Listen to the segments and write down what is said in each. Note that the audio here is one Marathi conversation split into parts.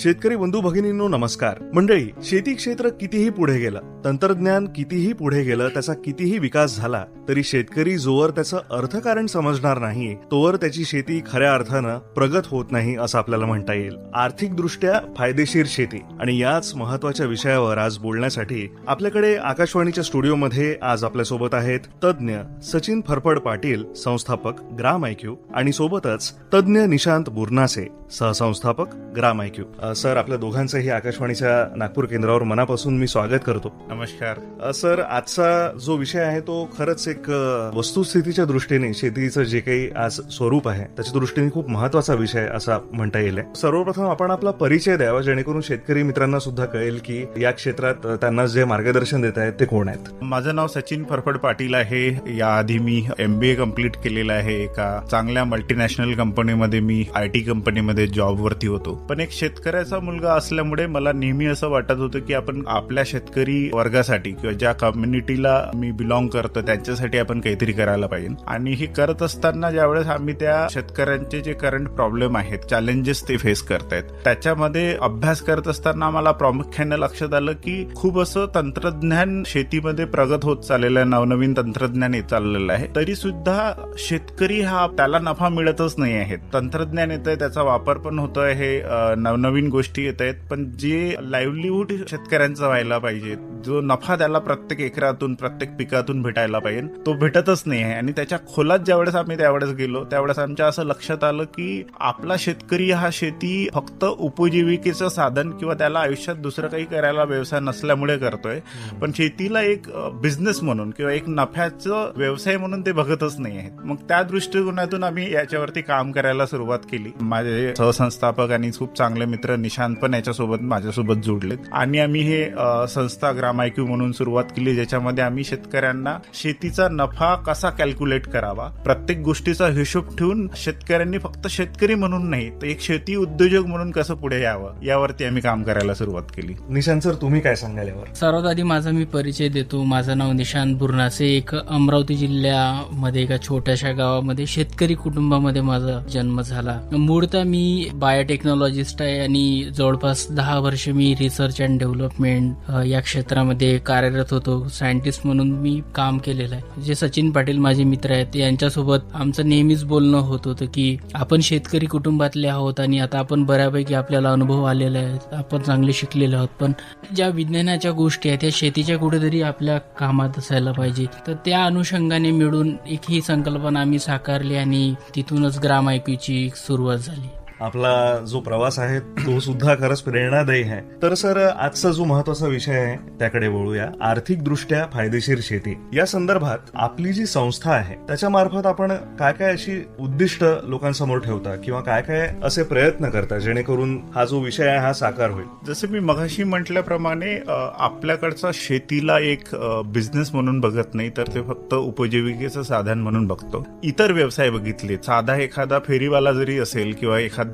शेतकरी बंधू भगिनींनो नमस्कार. मंडळी, शेती क्षेत्र कितीही पुढे गेलं, तंत्रज्ञान कितीही पुढे गेलं, त्याचा कितीही विकास झाला तरी शेतकरी जोवर त्याचं अर्थकारण समजणार नाही तोवर त्याची शेती खऱ्या अर्थानं प्रगत होत नाही असं आपल्याला म्हणता येईल. आर्थिकदृष्ट्या फायदेशीर शेती आणि याच महत्वाच्या विषयावर आज बोलण्यासाठी आपल्याकडे आकाशवाणीच्या स्टुडिओमध्ये आज आपल्यासोबत आहेत तज्ज्ञ सचिन फरफड पाटील, संस्थापक ग्राम IQ, आणि सोबतच तज्ज्ञ निशांत बुरनासे, सहसंस्थापक ग्राम IQ. सर, आपल्या दोघांचंही आकाशवाणीच्या नागपूर केंद्रावर मनापासून मी स्वागत करतो. नमस्कार. सर, आजचा जो विषय आहे तो खरंच एक वस्तुस्थितीच्या दृष्टीने शेतीचं जे काही आज स्वरूप आहे त्याच्या दृष्टीने खूप महत्वाचा विषय असा म्हणता येईल. सर्वप्रथम आपण आपला परिचय द्यावा जेणेकरून शेतकरी मित्रांना सुद्धा कळेल की या क्षेत्रात त्यांना जे मार्गदर्शन देत आहेत ते कोण आहेत. माझं नाव सचिन फरफड पाटील आहे. याआधी मी MBA कम्प्लीट केलेलं आहे. एका चांगल्या मल्टीनॅशनल कंपनीमध्ये मी IT कंपनीमध्ये जॉबवरती होतो. पण एक शेतकऱ्याचा मुलगा असल्यामुळे मला नेहमी असं वाटत होतं की आपण आपल्या शेतकरी वर्गासाठी किंवा ज्या कम्युनिटीला मी बिलॉंग करतो त्यांच्यासाठी आपण काहीतरी करायला पाहिजे. आणि हे करत असताना ज्यावेळेस आम्ही त्या शेतकऱ्यांचे जे करंट प्रॉब्लेम आहेत, चॅलेंजेस ते फेस करतायत, त्याच्यामध्ये अभ्यास करत असताना मला प्रामुख्याने लक्षात आलं की खूप असं तंत्रज्ञान शेतीमध्ये प्रगत होत चाललेलं आहे, नवनवीन तंत्रज्ञान येत चाललेलं आहे, तरी सुद्धा शेतकरी हा त्याला नफा मिळतच नाही आहे. तंत्रज्ञान येत आहे, त्याचा वापर पण होतोय, हे नवनवीन गोष्टी येत आहेत, पण जे लाईव्हलीहूड शेतकऱ्यांचा व्हायला पाहिजे, जो नफा त्याला प्रत्येक एकरातून प्रत्येक पिकातून भेटायला पाहिजे, तो भेटतच नाही आहे. आणि त्याच्या खोलात ज्यावेळेस आम्ही त्यावेळेस गेलो त्यावेळेस आमच्या असं लक्षात आलं की आपला शेतकरी हा शेती फक्त उपजीविकेचं साधन किंवा त्याला आयुष्यात दुसरं काही करायला व्यवसाय नसल्यामुळे करतोय, पण शेतीला एक बिझनेस म्हणून किंवा एक नफ्याचं व्यवसाय म्हणून ते बघतच नाही आहेत. मग त्या दृष्टिकोनातून आम्ही याच्यावरती काम करायला सुरुवात केली. माझे सहसंस्थापक आणि खूप चांगले मित्र निशांत पण याच्यासोबत माझ्यासोबत जोडलेत आणि आम्ही हे संस्था ग्राम IQ म्हणून सुरुवात केली, ज्याच्यामध्ये आम्ही शेतकऱ्यांना शेतीचा नफा कसा कॅल्क्युलेट करावा, प्रत्येक गोष्टीचा हिशोब ठेवून शेतकऱ्यांनी फक्त शेतकरी म्हणून नाही तर एक शेती उद्योजक म्हणून कसं पुढे यावं यावरती आम्ही काम करायला सुरुवात केली. निशांत सर, तुम्ही काय सांगाल यावर? सर्वात आधी माझा मी परिचय देतो. माझं नाव निशांत बुरनासे. एक अमरावती जिल्ह्यामध्ये एका छोट्याशा गावामध्ये शेतकरी कुटुंबामध्ये माझा जन्म झाला. मूळतः मी बायोटेक्नॉलॉजिस्ट आहे आणि जवळपास 10 वर्ष मी रिसर्च अँड डेव्हलपमेंट या क्षेत्रामध्ये कार्यरत होतो. सायंटिस्ट म्हणून मी काम केलेलं आहे. जे सचिन पाटील माझे मित्र आहेत यांच्यासोबत आमचं नेहमीच बोलणं होत होतं की आपण शेतकरी कुटुंबातले आहोत आणि आता आपण बऱ्यापैकी आपल्याला अनुभव आलेला आहे, आपण चांगले शिकलेले आहोत, पण ज्या विज्ञानाच्या गोष्टी आहेत त्या शेतीच्या कुठेतरी आपल्या कामात असायला पाहिजे. तर त्या अनुषंगाने मिळून एक ही संकल्पना आम्ही साकारली आणि तिथूनच ग्राम IQची सुरुवात झाली. आपला जो प्रवास आहे तो सुद्धा खरंच प्रेरणादायी आहे. तर सर, आजचा जो महत्वाचा विषय आहे त्याकडे वळूया. आर्थिकदृष्ट्या फायदेशीर शेती या संदर्भात आपली जी संस्था आहे त्याच्या मार्फत आपण काय काय अशी उद्दिष्ट लोकांसमोर ठेवता किंवा काय काय असे प्रयत्न करता जेणेकरून हा जो विषय आहे हा साकार होईल? जसं मी मगाशी म्हटल्याप्रमाणे आपल्याकडचा शेतीला एक बिझनेस म्हणून बघत नाही तर ते फक्त उपजीविकेचं साधन म्हणून बघतो. इतर व्यवसाय बघितले, साधा एखादा फेरीवाला जरी असेल किंवा एखादी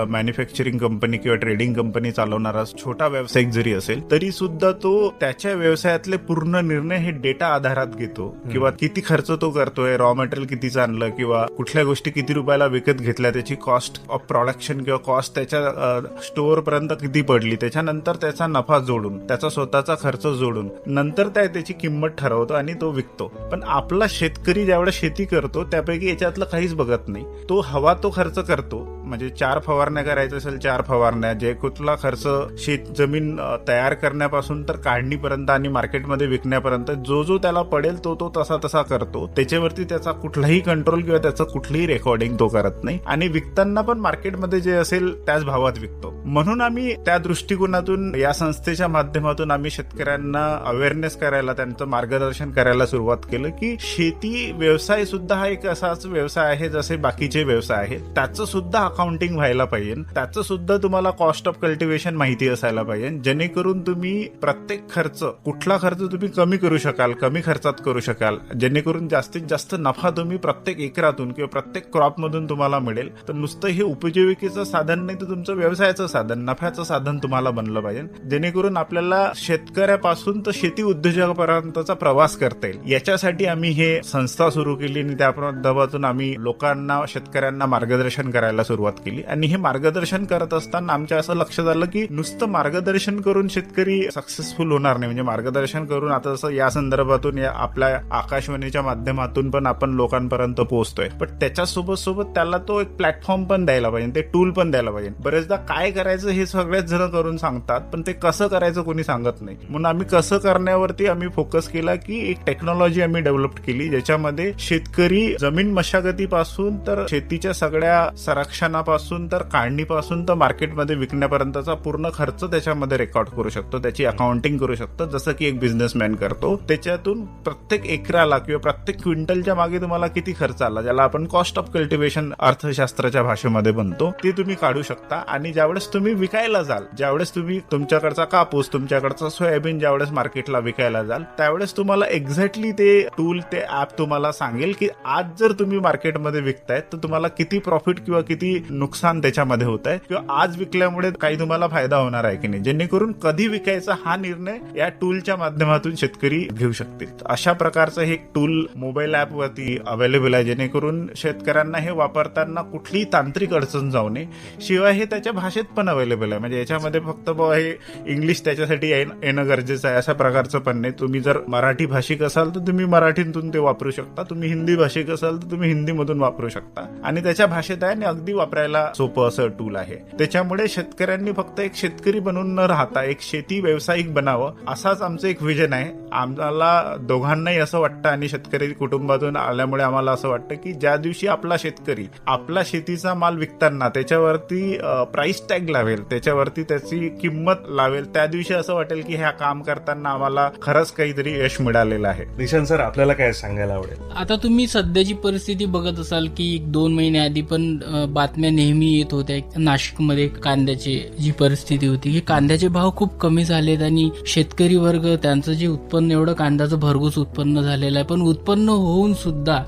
मॅन्युफॅक्चरिंग कंपनी किंवा ट्रेडिंग कंपनी चालवणारा छोटा व्यावसायिक जरी असेल तरी सुद्धा तो त्याच्या व्यवसायातले पूर्ण निर्णय हे डेटा आधारात घेतो. किंवा किती खर्च तो करतोय, रॉ मटेरियल कितीचं आणलं किंवा कुठल्या गोष्टी किती रुपयाला विकत घेतल्या, त्याची कॉस्ट ऑफ प्रोडक्शन किंवा कॉस्ट त्याच्या स्टोअर पर्यंत किती पडली, त्याच्यानंतर त्याचा नफा जोडून, त्याचा स्वतःचा खर्च जोडून नंतर त्याची किंमत ठरवतो आणि तो विकतो. पण आपला शेतकरी ज्यावेळेस शेती करतो त्यापैकी याच्यातलं काहीच बघत नाही. तो हवा तो खर्च करतो. म्हणजे 4 फवारण्या करायचं असेल 4 फवारण्या, जे कुठला खर्च शेत जमीन तयार करण्यापासून तर काढणीपर्यंत आणि मार्केटमध्ये विकण्यापर्यंत जो त्याला पडेल तो तसा करतो. त्याच्यावरती त्याचा कुठलाही कंट्रोल किंवा त्याचं कुठलीही रेकॉर्डिंग तो करत नाही आणि विकताना पण मार्केटमध्ये जे असेल त्याच भावात विकतो. म्हणून आम्ही त्या दृष्टिकोनातून या संस्थेच्या माध्यमातून आम्ही शेतकऱ्यांना अवेअरनेस करायला, त्यांचं मार्गदर्शन करायला सुरुवात केलं की शेती व्यवसाय सुद्धा हा एक असाच व्यवसाय आहे जसे बाकीचे व्यवसाय आहेत. त्याचं सुद्धा अकाउंटिंग व्हायला पाहिजे, त्याचं सुद्धा तुम्हाला कॉस्ट ऑफ कल्टिवेशन माहिती असायला पाहिजे, जेणेकरून तुम्ही प्रत्येक खर्च, कुठला खर्च तुम्ही कमी करू शकाल, कमी खर्चात करू शकाल, जेणेकरून जास्तीत जास्त नफा तुम्ही प्रत्येक एकरातून किंवा प्रत्येक क्रॉप मधून तुम्हाला मिळेल. तर नुसतं हे उपजीविकेचं साधन नाही तर तुमचं व्यवसायाचं साधन, नफ्याचं साधन तुम्हाला बनलं पाहिजे, जेणेकरून आपल्याला शेतकऱ्यापासून तर शेती उद्योजकापर्यंतचा प्रवास करता येईल. याच्यासाठी आम्ही हे संस्था सुरू केली आणि त्या माध्यमातून आम्ही लोकांना, शेतकऱ्यांना मार्गदर्शन करायला सुरुवात केली. आणि हे मार्गदर्शन करत असताना आमच्या असं लक्षात आलं की नुसतं मार्गदर्शन करून शेतकरी सक्सेसफुल होणार नाही. म्हणजे मार्गदर्शन करून आता जसं या संदर्भातून आपल्या आकाशवाणीच्या माध्यमातून पण आपण लोकांपर्यंत पोहोचतोय, पण त्याच्यासोबत सोबत त्याला तो एक प्लॅटफॉर्म पण द्यायला पाहिजे, ते टूल पण द्यायला पाहिजे. बरेचदा काय करायचं हे सगळेच जण करून सांगतात, पण ते कसं करायचं कोणी सांगत नाही. म्हणून आम्ही कसं करण्यावरती आम्ही फोकस केला की एक टेक्नॉलॉजी आम्ही डेव्हलप केली, ज्याच्यामध्ये शेतकरी जमीन मशागतीपासून तर शेतीच्या सगळ्या संरक्षणापासून तर काढणीपासून तर मार्केटमध्ये विकण्यापर्यंतचा पूर्ण खर्च त्याच्यामध्ये रेकॉर्ड करू शकतो, त्याची अकाउंटिंग करू शकतो, जसं की एक बिझनेसमॅन करतो. त्याच्यातून प्रत्येक एकराला किंवा प्रत्येक क्विंटलच्या मागे तुम्हाला किती खर्च आला, ज्याला आपण कॉस्ट ऑफ कल्टिव्हेशन अर्थशास्त्राच्या भाषेमध्ये बनतो, ते तुम्ही काढू शकता. आणि ज्यावेळेस तुम्ही विकायला जाल, ज्यावेळेस तुम्ही तुमच्याकडचा कापूस, तुमच्याकडचा सोयाबीन ज्यावेळेस मार्केटला विकायला जाल, त्यावेळेस तुम्हाला एक्झॅक्टली ते टूल, ते ऍप तुम्हाला सांगेल की आज जर तुम्ही मार्केटमध्ये विकतायत तर तुम्हाला किती प्रॉफिट किंवा किती नुकसान त्याच्यामध्ये होत आहे, किंवा आज विकल्यामुळे काही तुम्हाला फायदा होणार आहे की नाही, जेणेकरून कधी विकायचा हा निर्णय या टूलच्या माध्यमातून शेतकरी घेऊ शकतील. अशा प्रकारचं हे टूल मोबाईल ऍप वरती अवेलेबल आहे, जेणेकरून शेतकऱ्यांना हे वापरताना कुठलीही तांत्रिक अडचण जाऊ नये. शिवाय हे त्याच्या भाषेत पण अवेलेबल आहे, म्हणजे याच्यामध्ये फक्त हे इंग्लिश त्याच्यासाठी येणं गरजेचं आहे अशा प्रकारचं पण नाही. तुम्ही जर मराठी भाषिक असाल तर तुम्ही मराठीतून ते वापरू शकता, तुम्ही हिंदी भाषिक असाल तर तुम्ही हिंदीमधून वापरू शकता. आणि त्याच्या भाषेत आहे आणि अगदी वापरायला सोपं असं टूल आहे. त्याच्यामुळे शेतकऱ्यांनी फक्त एक शेतकरी बनून न राहता एक शेती व्यावसायिक बनावं, असाच आमचं एक विजन आहे. आम्हाला दोघांनाही असं वाटतं आणि शेतकरी कुटुंबातून आल्यामुळे आम्हाला असं वाटतं की ज्या दिवशी आपला शेतकरी आपला शेतीचा माल विकताना त्याच्यावरती प्राइस टॅग लावेल, त्याच्यावरती त्याची किंमत लावेल, त्या दिवशी असं वाटेल की ह्या काम करताना आम्हाला खरंच काहीतरी यश मिळालेलं आहे. निशांत सर, आपल्याला काय सांगायला आवडेल? आता तुम्ही सध्याची परिस्थिती बघत असाल की 2 महिन्याआधी पण बातम्या नेहमी येत होत्या. नाशिकमध्ये कांद्याची जी परिस्थिती होती, हे कांद्याचे भाव खूप कमी झालेत आणि शेतकरी वर्ग त्यांचं जे उत्पन्न, एवढं कांद्याचं भरघोस उत्पन्न झालेलं आहे, पण उत्पन्न होऊन सुद्धा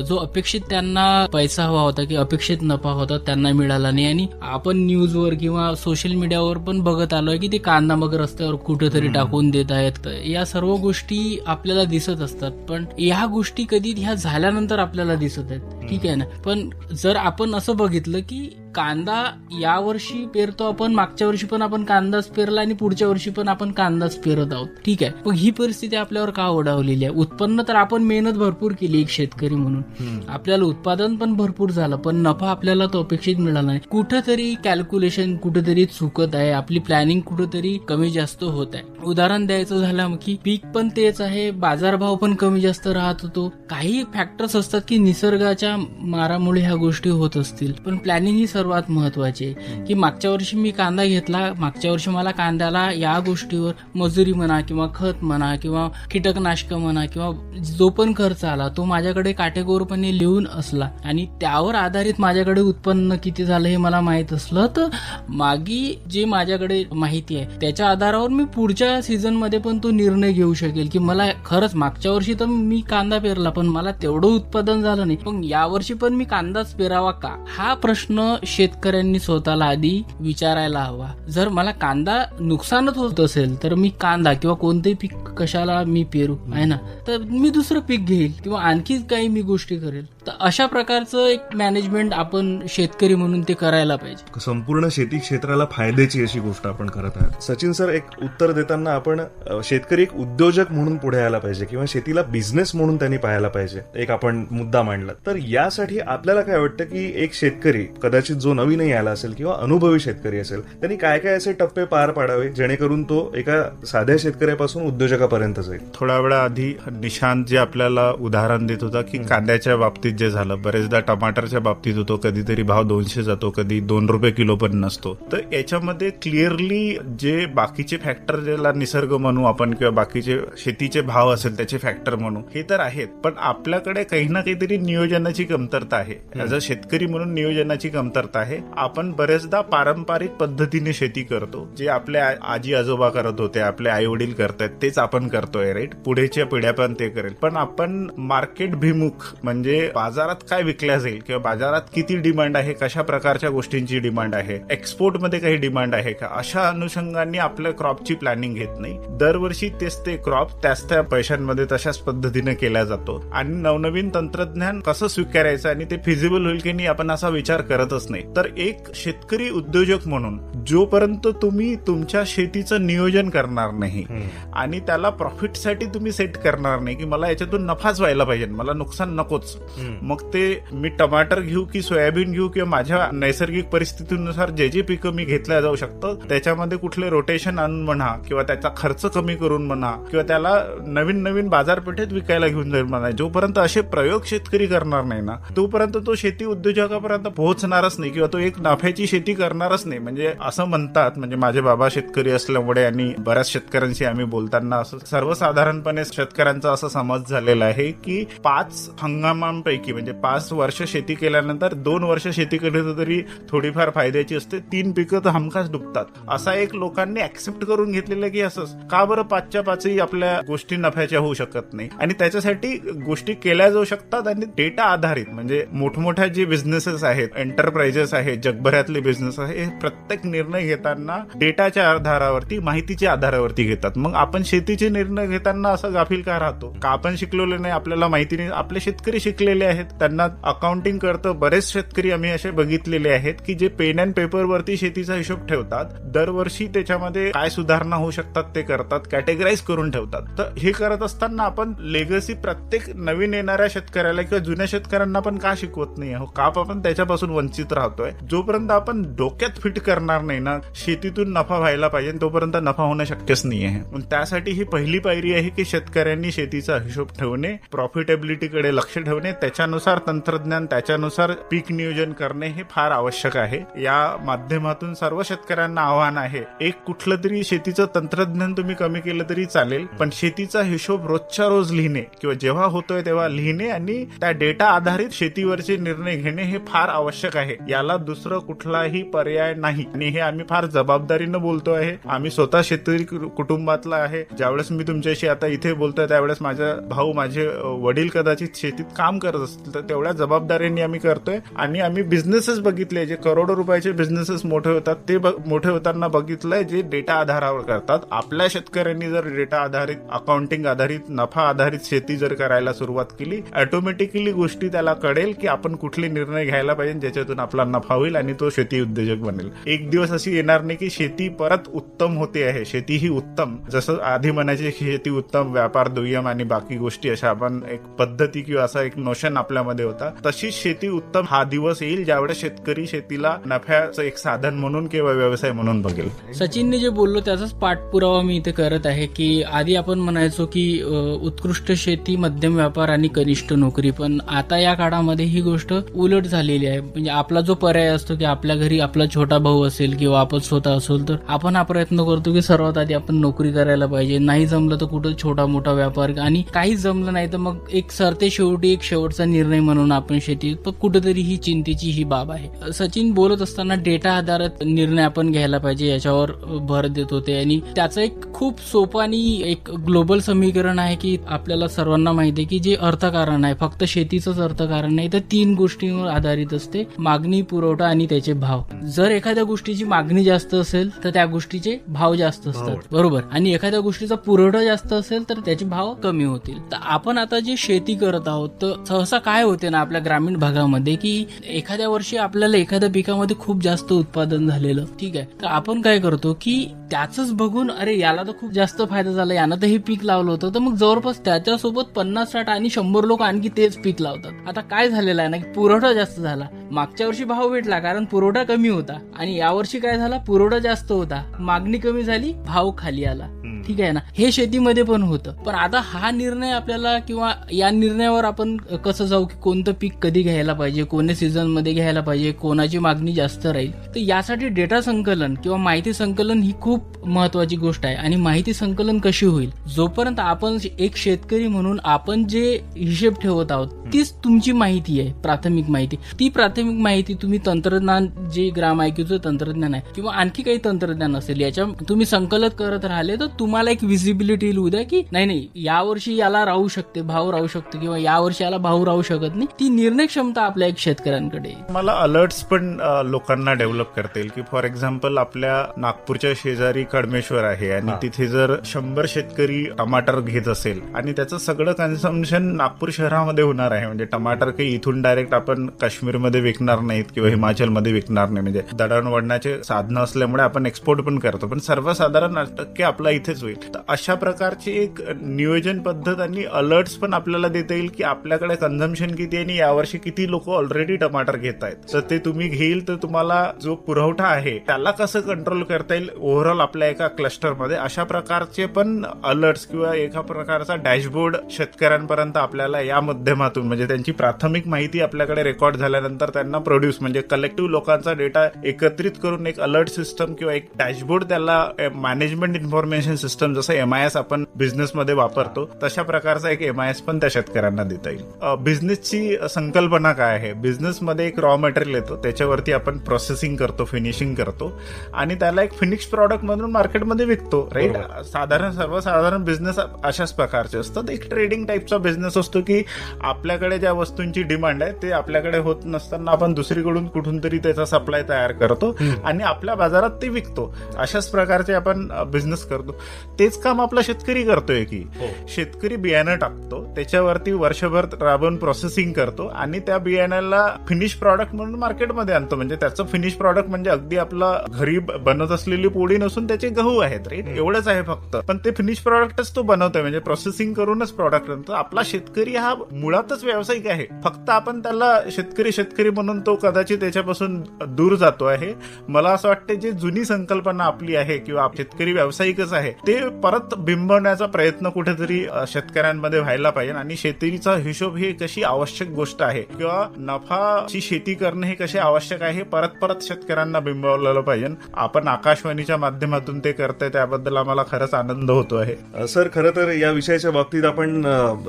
जो अपेक्षित त्यांना पैसा हवा होता की अपेक्षित नफा होता त्यांना मिळाला नाही. आणि आपण न्यूजवर किंवा सोशल मीडियावर पण बघत आलोय की ते कांदा मग रस्त्यावर कुठेतरी टाकून देत आहेत. या सर्व गोष्टी आपल्याला दिसत असतात, पण ह्या गोष्टी कधी ह्या झाल्यानंतर आपल्याला दिसत आहेत, ठीक आहे ना. पण जर आपण असं बघितलं की कांदा यावर्षी पेरतो आपण, मागच्या वर्षी पण आपण कांदाच पेरला आणि पुढच्या वर्षी पण आपण कांदाच पेरत आहोत, ठीक आहे. पण ही परिस्थिती आपल्यावर का ओढावलेली आहे? उत्पन्न तर आपण मेहनत भरपूर केली एक शेतकरी म्हणून, आपल्याला उत्पादन पण भरपूर झालं, पण नफा आपल्याला तो अपेक्षित मिळाला नाही. कुठेतरी कॅल्क्युलेशन कुठेतरी चुकत आहे, आपली प्लॅनिंग कुठेतरी कमी जास्त होत आहे. उदाहरण द्यायचं झालं की पीक पण तेच आहे, बाजारभाव पण कमी जास्त राहत होतो. काही फॅक्टर्स असतात की निसर्गाच्या मारामुळे ह्या गोष्टी होत असतील, पण प्लॅनिंग ही सर्वात महत्वाची आहे. की मागच्या वर्षी मी कांदा घेतला, मागच्या वर्षी मला कांद्याला या गोष्टीवर मजुरी म्हणा किंवा खत म्हणा किंवा कीटकनाशक म्हणा किंवा जो पण खर्च आला तो माझ्याकडे काटेकोरपणे लिहून असला आणि त्यावर आधारित माझ्याकडे उत्पन्न किती झालं हे मला माहित असलं, तर मागी जे माझ्याकडे माहिती आहे त्याच्या आधारावर मी पुढच्या सीझन मध्ये पण तो निर्णय घेऊ शकेल की मला खरंच मागच्या वर्षी तर मी कांदा पेरला पण मला तेवढं उत्पादन झालं नाही, पण यावर्षी पण मी कांदाच पेरावा का? हा प्रश्न शेतकऱ्यांनी स्वतःला आधी विचारायला हवा. जर मला कांदा नुकसानच होत असेल तर मी कांदा किंवा कोणतेही पीक कशाला मी पेरू, आहे ना, तर मी दुसरं पीक घेईल किंवा आणखी काही मी गोष्टी करेल. तर अशा प्रकारचं एक मॅनेजमेंट आपण शेतकरी म्हणून ते करायला पाहिजे. संपूर्ण शेती क्षेत्राला फायद्याची अशी गोष्ट आपण करत आहात. सचिन सर, एक उत्तर देताना आपण शेतकरी एक उद्योजक म्हणून पुढे यायला पाहिजे किंवा शेतीला बिझनेस म्हणून त्यांनी पाहायला पाहिजे, एक आपण मुद्दा मांडला. तर यासाठी आपल्याला काय वाटतं की एक शेतकरी, कदाचित जो नवीनही आला असेल किंवा अनुभवी शेतकरी असेल, त्यांनी काय काय असे टप्पे पार पाडावे जेणेकरून तो एका साध्या शेतकऱ्यापासून उद्योजकापर्यंत जाईल? थोड्या वेळा आधी निशांत जे आपल्याला उदाहरण देत होता की कांद्याच्या बाबतीत जे झालं, बरेचदा टमाटरच्या बाबतीत होतो, कधीतरी भाव 200 जातो, कधी 2 रुपये किलो पण नसतो. तर याच्यामध्ये क्लिअरली जे बाकीचे फॅक्टर, ज्याला निसर्ग म्हणू आपण किंवा बाकीचे शेतीचे भाव असेल त्याचे फॅक्टर म्हणू, हे तर आहेत, पण आपल्याकडे काही ना काहीतरी नियोजनाची कमतरता आहे. ऍज अ शेतकरी म्हणून नियोजनाची कमतरता आहे. आपण बरेचदा पारंपरिक पद्धतीने शेती करतो, जे आपले आजी आजोबा करत होते, आपले आई वडील करतात, तेच आपण करतोय, राईट. पुढेच्या पिढ्या पण ते करेल, पण आपण मार्केट भिमुख म्हणजे बाजारात काय विकल्या जाईल किंवा बाजारात किती डिमांड आहे, कशा प्रकारच्या गोष्टींची डिमांड आहे, एक्सपोर्टमध्ये काही डिमांड आहे का, अशा अनुषंगाने आपल्या क्रॉपची प्लॅनिंग घेत नाही. दरवर्षी तेच ते क्रॉप त्याच त्या पैशांमध्ये तशाच पद्धतीने केला जातो आणि नवनवीन तंत्रज्ञान कसं स्वीकारायचं आणि ते फिजिबल होईल की नाही आपण असा विचार करतच नाही. तर एक शेतकरी उद्योजक म्हणून जोपर्यंत तुम्ही तुमच्या शेतीचं नियोजन करणार नाही आणि त्याला प्रॉफिटसाठी तुम्ही सेट करणार नाही की मला याच्यातून नफाच व्हायला पाहिजे, मला नुकसान नकोच, मग ते मी टमाटर घेऊ की सोयाबीन घेऊ किंवा माझ्या नैसर्गिक परिस्थितीनुसार जे जे पिकं मी घेतल्या जाऊ शकतं त्याच्यामध्ये कुठले रोटेशन आणून म्हणा किंवा त्याचा खर्च कमी करून म्हणा किंवा त्याला नवीन नवीन बाजारपेठेत विकायला घेऊन जाईल म्हणा, जोपर्यंत असे प्रयोग शेतकरी करणार नाही ना तोपर्यंत तो शेती उद्योजकापर्यंत पोहोचणारच नाही किंवा तो एक नफ्याची शेती करणारच नाही. म्हणजे असं म्हणतात, म्हणजे माझे बाबा शेतकरी असल्यामुळे आणि बऱ्याच शेतकऱ्यांशी आम्ही बोलताना असं सर्वसाधारणपणे शेतकऱ्यांचा असा समज झालेला आहे की 5 हंगामांपैकी म्हणजे 5 वर्ष शेती केल्यानंतर 2 वर्ष शेती केली तरी थोडीफार फायद्याची असते, 3 पिकं तर हमखास डुबतात. असा एक लोकांनी ऍक्सेप्ट करून घेतलेलं की असंच का बरं 5च्या 5ही आपल्या गोष्टी नफ्याच्या होऊ शकत नाही आणि त्याच्यासाठी गोष्टी केल्या जाऊ शकतात. आणि डेटा आधारित म्हणजे मोठमोठ्या जे बिझनेसेस आहेत, एंटरप्राइजेस आहेत, जगभरातले बिझनेस आहे, हे प्रत्येक निर्णय घेताना डेटाच्या आधारावरती, माहितीच्या आधारावरती घेतात. मग आपण शेतीचे निर्णय घेताना असं गाफील का राहतो का? आपण शिकलेलो नाही, आपल्याला माहिती नाही. आपले शेतकरी शिकलेले आहेत, त्यांना अकाउंटिंग करतं. बरेच शेतकरी आम्ही असे बघितलेले आहेत की जे पेन अँड पेपरवरती शेतीचा हिशोब ठेवतात, दरवर्षी त्याच्यामध्ये काय सुधारणा होऊ शकतात ते करतात, कॅटेगराईज करून ठेवतात. तर हे करत असताना आपण लेगसी प्रत्येक नवीन येणाऱ्या शेतकऱ्याला किंवा जुन्या शेतकऱ्यांना पण का शिकवत नाही आहोत, का आपण त्याच्यापासून वंचित राहतोय? जोपर्यंत आपण डोक्यात फिट करणार नाही ना शेतीतून नफा व्हायला पाहिजे तोपर्यंत नफा होणं शक्यच नाही आहे. त्यासाठी ही पहिली पायरी आहे की शेतकऱ्यांनी शेतीचा हिशोब ठेवणे, प्रॉफिटेबिलिटीकडे लक्ष ठेवणे, त्याच्यानुसार तंत्रज्ञान, त्याच्यानुसार पीक नियोजन करणे हे फार आवश्यक आहे. या माध्यमातून सर्व शेतकऱ्यांना आव्हान आहे, एक कुठलं तरी शेतीचं तंत्रज्ञान तुम्ही कमी केलं तरी चालेल, पण शेतीचा हिशोब रोजच्या रोज लिहिणे किंवा जेव्हा होतोय तेव्हा लिहिणे आणि त्या डेटा आधारित शेतीवरचे निर्णय घेणे हे फार आवश्यक आहे. याला दुसरं कुठलाही पर्याय नाही आणि हे आम्ही फार जबाबदारीनं बोलतो आहे. आम्ही स्वतः शेतकरी कुटुंबातला आहे. ज्यावेळेस मी तुमच्याशी आता इथे बोलतोय त्यावेळेस माझा भाऊ, माझे वडील कदाचित शेतीत काम करत असतील, तर तेवढ्या जबाबदारीने आम्ही करतोय. आणि आम्ही बिझनेसेस बघितले जे करोडो रुपयाचे बिझनेसेस मोठे होतात, ते मोठे होताना बघितलंय जे डेटा आधारावर करतात. आपल्या शेतकऱ्यांनी जर डेटा आधारित, अकाउंटिंग आधारित, नफा आधारित शेती जर करायला सुरुवात केली, ऑटोमॅटिकली गोष्टी त्याला कळेल की आपण कुठले निर्णय घ्यायला पाहिजे ज्याच्यातून आपला नफा होईल आणि तो शेती उद्योजक बनेल. एक दिवस अशी येणार नाही की शेती परत उत्तम होते आहे. शेती ही उत्तम, जसं आधी म्हणायचे शेती उत्तम, व्यापार दुय्यम आणि बाकी गोष्टी, अशा आपण एक पद्धती किंवा असा एक नोशन आपल्यामध्ये होता. तशीच शेती उत्तम हा दिवस येईल ज्यावेळेस शेतकरी शेतीला नफ्याचं एक साधन म्हणून किंवा व्यवसाय म्हणून बघेल. सचिनने जे बोललो त्याचाच पाठपुरावा मी इथे करत आहे की आधी आपण म्हणायचो की उत्कृष्ट शेती, मध्यम व्यापार आणि कनिष्ठ नोकरी, पण आता या काळामध्ये ही गोष्ट उलट झालेली आहे. म्हणजे आपला जो पर्याय असतो की आपल्या घरी आपला छोटा भाऊ असेल किंवा आपण स्वतः असेल तर आपण हा प्रयत्न करतो की सर्वात आधी आपण नोकरी करायला पाहिजे, नाही जमलं तर कुठं छोटा मोठा व्यापार, आणि काही जमलं नाही तर मग एक सरते शेवटी एक शेवटचा निर्णय म्हणून आपण शेती, पण कुठेतरी ही चिंतेची ही बाब आहे. सचिन बोलत असताना डेटा आधारित निर्णय आपण घ्यायला पाहिजे याच्यावर भर देत होते आणि त्याचं एक खूप सोपं आणि एक ग्लोबल समीकरण आहे की आपल्याला सर्वांना माहिती आहे की जे अर्थकारण आहे फक्त शेतीचंच अर्थकारण नाही तर 3 गोष्टींवर आधारित असते: मागणी, पुरवठा आणि त्याचे भाव. जर एखाद्या गोष्टीची मागणी जास्त असेल तर त्या गोष्टीचे भाव जास्त असतात, बरोबर, आणि एखाद्या गोष्टीचा पुरवठा जास्त असेल तर त्याचे भाव कमी होतील. तर आपण आता जे शेती करत आहोत तर सहसा काय होते ना आपल्या ग्रामीण भागामध्ये की एखाद्या वर्षी आपल्याला एखाद्या पिकामध्ये खूप जास्त उत्पादन झालेलं, ठीक आहे, तर आपण काय करतो की त्याच बघून अरे याला तर खूप जास्त फायदा झाला, यानं तर हे पीक लावलं होतं, तर मग जवळपास त्याच्यासोबत 50-60 आणि 100 लोक आणखी तेच पीक लावतात. आता काय झालेलं आहे ना की पुरवठा जास्त झाला, मागच्या वर्षी भाव भेटला कारण पुरवठा कमी होता, आणि यावर्षी काय झाला, पुरवठा जास्त होता, मागणी कमी झाली, भाव खाली आला. ठीक आहे ना, हे शेतीमध्ये पण होतं. पण आता हा निर्णय आपल्याला किंवा या निर्णयावर आपण कसं जाऊ की कोणतं पीक कधी घ्यायला पाहिजे, कोणत्या सीझन मध्ये घ्यायला पाहिजे, कोणाची मागणी जास्त राहील, तर यासाठी डेटा संकलन किंवा माहिती संकलन ही खूप महत्वाची गोष्ट आहे. आणि माहिती संकलन कशी होईल, जोपर्यंत आपण एक शेतकरी म्हणून आपण जे हिशेब ठेवत आहोत तीच तुमची माहिती आहे, प्राथमिक माहिती. ती प्राथमिक माहिती तुम्ही तंत्रज्ञान, जे ग्राम IQ तंत्रज्ञान आहे किंवा आणखी काही तंत्रज्ञान असेल, याच्या तुम्ही संकलित करत राहिले तर तुम्हाला एक विजिबिलिटी येईल उद्या की नाही यावर्षी याला राहू शकते, भाव राहू शकतो, किंवा यावर्षी याला भाव राहू शकत नाही. ती निर्णय क्षमता आपल्या एक शेतकऱ्यांकडे. मला अलर्ट्स पण लोकांना डेव्हलप करता येईल की फॉर एक्झाम्पल आपल्या नागपूरच्या शेजारी कडमेश्वर आहे आणि तिथे जर 100 शेतकरी टमाटर घेत असेल आणि त्याचं सगळं कन्झम्पशन नागपूर शहरामध्ये होणार आहे, म्हणजे टमाटर काही इथून डायरेक्ट आपण काश्मीरमध्ये विकणार नाहीत किंवा हिमाचलमध्ये विकणार नाही, म्हणजे दळणवळणाचे साधनं असल्यामुळे आपण एक्सपोर्ट पण करतो, पण सर्वसाधारण 8% आपला इथेच होईल. तर अशा प्रकारची एक नियोजन पद्धत आणि अलर्ट्स पण आपल्याला देता येईल की आपल्याकडे कन्झम्पशन किती आहे आणि यावर्षी किती लोक ऑलरेडी टमाटर घेत आहेत, तर ते तुम्ही घेईल तर तुम्हाला जो पुरवठा आहे त्याला कसं कंट्रोल करता येईल ओव्हरऑल आपल्या एका क्लस्टरमध्ये. अशा प्रकारचे पण अलर्ट्स किंवा एका प्रकारचा डॅशबोर्ड शेतकऱ्यांपर्यंत आपल्याला या माध्यमातून, म्हणजे त्यांची प्राथमिक माहिती आपल्याकडे रेकॉर्ड झाल्यानंतर त्यांना प्रोड्यूस, म्हणजे कलेक्टिव्ह लोकांचा डेटा एकत्रित करून एक अलर्ट सिस्टम किंवा एक डॅशबोर्ड, त्याला मॅनेजमेंट इन्फॉर्मेशन सिस्टम जसं MIS आपण बिझनेसमध्ये वापरतो तशा प्रकारचा एक MIS पण त्या शेतकऱ्यांना देता येईल. बिझनेसची संकल्पना काय आहे? बिझनेसमध्ये एक रॉ मटेरियल येतो, त्याच्यावरती आपण प्रोसेसिंग करतो, फिनिशिंग करतो आणि त्याला एक फिनिश प्रॉडक्ट म्हणून मार्केटमध्ये विकतो, राईट. सर्वसाधारण बिझनेस अशाच प्रकारचे असतात. एक ट्रेडिंग टाईपचा बिझनेस असतो की आपल्याकडे ज्या वस्तूंची डिमांड आहे ते आपल्याकडे होत नसताना आपण दुसरीकडून कुठून तरी त्याचा सप्लाय तयार करतो आणि आपल्या बाजारात ते विकतो. अशाच प्रकारचे आपण बिझनेस करतो. तेच काम आपला शेतकरी करतोय की शेतकरी बियाणं टाकतो, त्याच्यावरती वर्षभर राबवून प्रोसेसिंग करतो आणि त्या बियाण्याला फिनिश प्रॉडक्ट म्हणून मार्केटमध्ये आणतो. म्हणजे त्याचं फिनिश प्रॉडक्ट म्हणजे अगदी आपला घरी बनत असलेली पोळी नसून त्याचे गहू आहेत, राईट, एवढंच आहे फक्त. पण ते फिनिश प्रॉडक्टच तो बनवतोय, म्हणजे प्रोसेसिंग करूनच प्रॉडक्ट बनतो. आपला शेतकरी हा मुळातच व्यावसायिक आहे, फक्त आपण त्याला शेतकरी म्हणून तो कदाचित त्याच्यापासून दूर जातो आहे. मला असं वाटतं जे जुनी संकल्पना आपली आहे किंवा शेतकरी व्यावसायिकच आहे ते परत बिंबवण्याचा प्रयत्न कुठेतरी शेतकऱ्यांमध्ये व्हायला पाहिजे. आणि शेतीचा हिशोब ही कशी आवश्यक गोष्ट आहे किंवा नफाची शेती करणं हे कसे आवश्यक आहे परत शेतकऱ्यांना बिंबवलेलं पाहिजे. आपण आकाशवाणीच्या माध्यमातून ते करतोय त्याबद्दल आम्हाला खरंच आनंद होतो आहे. सर, खरं तर या विषयाच्या बाबतीत आपण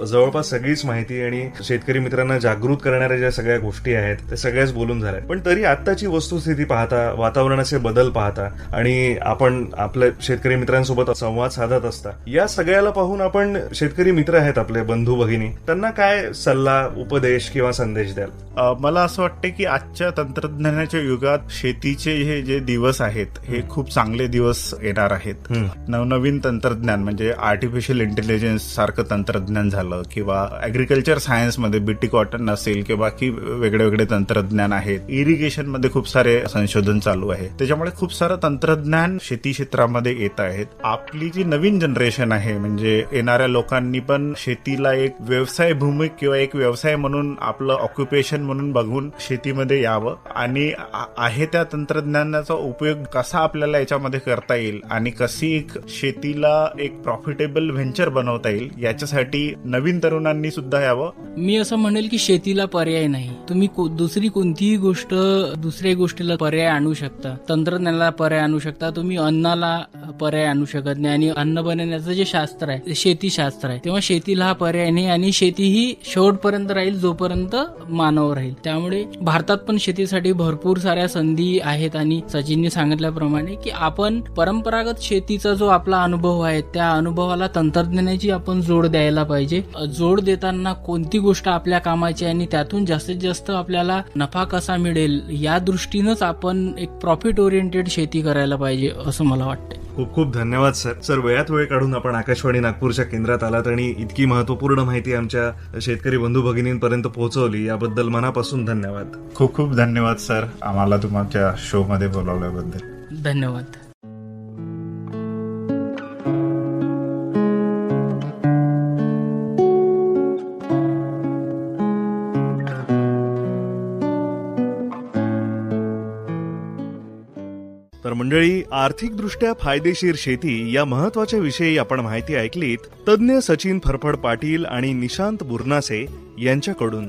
जवळपास सगळीच माहिती आणि शेतकरी मित्रांना जागृत करणाऱ्या ज्या सगळ्या गोष्टी आहेत त्या सगळ्याच बोलून झाल्या. पण तरी आत्ताची वस्तुस्थिती पाहता, वातावरणाचे बदल पाहता आणि आपण आपल्या शेतकरी मित्रांसोबत संवाद साधत असता, या सगळ्याला पाहून आपण शेतकरी मित्र आहेत आपले बंधू भगिनी, त्यांना काय सल्ला, उपदेश किंवा संदेश द्याल? मला असं वाटतं की आजच्या तंत्रज्ञानाच्या युगात शेतीचे हे जे दिवस आहेत हे खूप चांगले दिवस येणार आहेत. नवनवीन तंत्रज्ञान म्हणजे आर्टिफिशियल इंटेलिजन्स सारखं तंत्रज्ञान झालं किंवा ऍग्रिकल्चर सायन्समध्ये बीटी कॉटन असेल किंवा बाकी वेगळे तंत्रज्ञान आहेत. इरिगेशन मध्ये खूप सारे संशोधन चालू आहे, त्याच्यामुळे खूप सारं तंत्रज्ञान शेती क्षेत्रामध्ये येत आहेत. आपली जी नवीन जनरेशन आहे म्हणजे येणाऱ्या लोकांनी पण शेतीला एक व्यवसाय भूमिक किंवा एक व्यवसाय म्हणून आपलं ऑक्युपेशन म्हणून बघून शेतीमध्ये यावं आणि आहे त्या तंत्रज्ञानाचा उपयोग कसा आपल्याला याच्यामध्ये करता येईल आणि कशी एक शेतीला एक प्रॉफिटेबल व्हेंचर बनवता येईल याच्यासाठी नवीन तरुणांनी सुद्धा यावं. मी असं म्हणेल की शेतीला पर्याय नाही. तुम्ही दुसरी कोणतीही गोष्ट दुसऱ्या गोष्टीला पर्याय आणू शकता, तंत्रज्ञानाला पर्याय आणू शकता, तुम्ही अन्नाला पर्याय आणू शकत नाही. आणि अन्न बनवण्याचं जे शास्त्र आहे शेतीशास्त्र आहे, तेव्हा शेतीला हा पर्याय नाही आणि शेती ही शेवटपर्यंत राहील जोपर्यंत मानव राहील. त्यामुळे भारतात पण शेतीसाठी भरपूर साऱ्या संधी आहेत आणि सचिनने सांगितल्याप्रमाणे की आपण परंपरागत शेतीचा जो आपला अनुभव आहे त्या अनुभवाला तंत्रज्ञानाची आपण जोड द्यायला पाहिजे. जोड देताना कोणती गोष्ट आपल्या कामाची आणि त्यातून जास्तीत जास्त आपल्याला नफा कसा मिळेल या दृष्टीनंच आपण एक प्रॉफिट ओरिएंटेड शेती करायला पाहिजे असं मला वाटतं. खूप खूप धन्यवाद सर. वेळात वेळ काढून आपण आकाशवाणी नागपूरच्या केंद्रात आलात आणि इतकी महत्वपूर्ण माहिती आमच्या शेतकरी बंधू भगिनींपर्यंत पोहोचवली, याबद्दल मनापासून धन्यवाद. खूप खूप धन्यवाद सर, आम्हाला तुमच्या शो मध्ये बोलावल्याबद्दल. धन्यवाद. तर मंडळी, आर्थिकदृष्ट्या फायदेशीर शेती या महत्वाच्या विषयी आपण माहिती ऐकलीत तज्ज्ञ सचिन फरफड पाटील आणि निशांत बुरनासे यांच्याकडून.